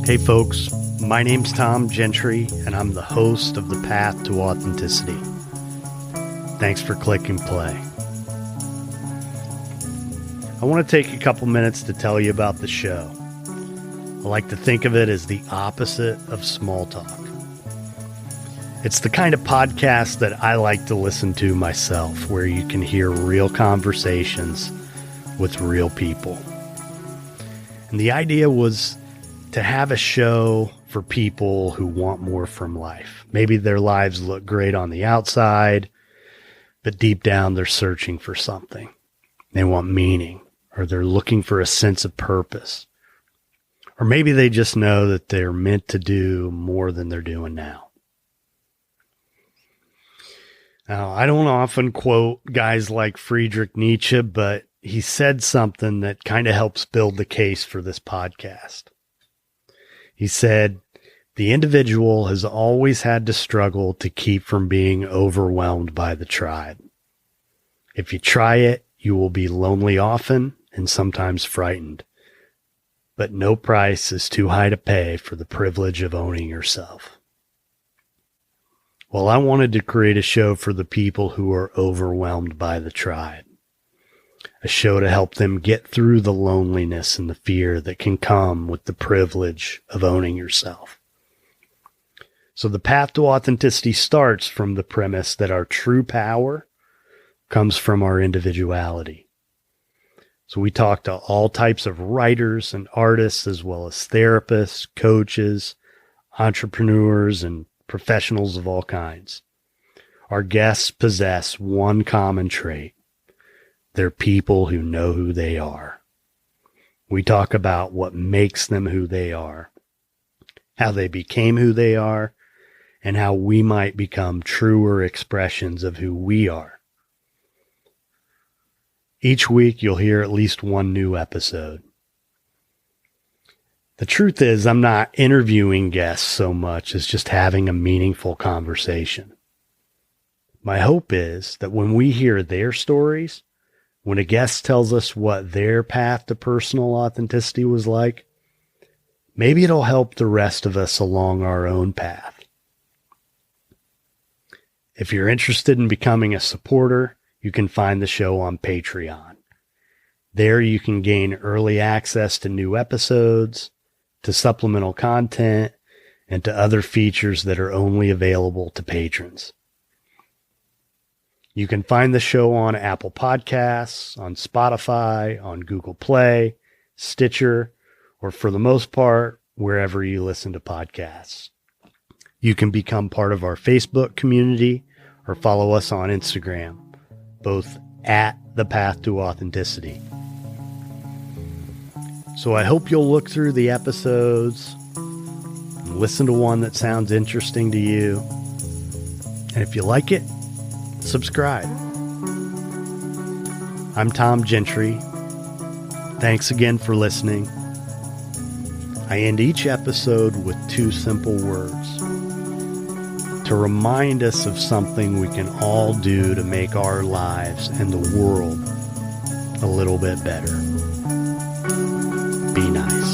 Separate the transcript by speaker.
Speaker 1: Hey folks, my name's Tom Gentry, and I'm the host of The Path to Authenticity. Thanks for clicking play. I want to take a couple minutes to tell you about the show. I like to think of it as the opposite of small talk. It's the kind of podcast that I like to listen to myself, where you can hear real conversations with real people. And the idea was to have a show for people who want more from life. Maybe their lives look great on the outside, but deep down they're searching for something. They want meaning, or they're looking for a sense of purpose. Or maybe they just know that they're meant to do more than they're doing now. Now, I don't often quote guys like Friedrich Nietzsche, but he said something that kind of helps build the case for this podcast. He said, "The individual has always had to struggle to keep from being overwhelmed by the tribe. If you try it, you will be lonely often and sometimes frightened. But no price is too high to pay for the privilege of owning yourself." Well, I wanted to create a show for the people who are overwhelmed by the tribe. A show to help them get through the loneliness and the fear that can come with the privilege of owning yourself. So the path to authenticity starts from the premise that our true power comes from our individuality. So we talk to all types of writers and artists, as well as therapists, coaches, entrepreneurs, and professionals of all kinds. Our guests possess one common trait. They're people who know who they are. We talk about what makes them who they are, how they became who they are, and how we might become truer expressions of who we are. Each week, you'll hear at least one new episode. The truth is, I'm not interviewing guests so much as just having a meaningful conversation. My hope is that when we hear their stories, when a guest tells us what their path to personal authenticity was like, maybe it'll help the rest of us along our own path. If you're interested in becoming a supporter, you can find the show on Patreon. There you can gain early access to new episodes, to supplemental content, and to other features that are only available to patrons. You can find the show on Apple Podcasts, on Spotify, on Google Play, Stitcher, or for the most part, wherever you listen to podcasts. You can become part of our Facebook community or follow us on Instagram, both at The Path to Authenticity. So I hope you'll look through the episodes and listen to one that sounds interesting to you. And if you like it, subscribe. I'm Tom Gentry. Thanks again for listening. I end each episode with two simple words to remind us of something we can all do to make our lives and the world a little bit better. Be nice.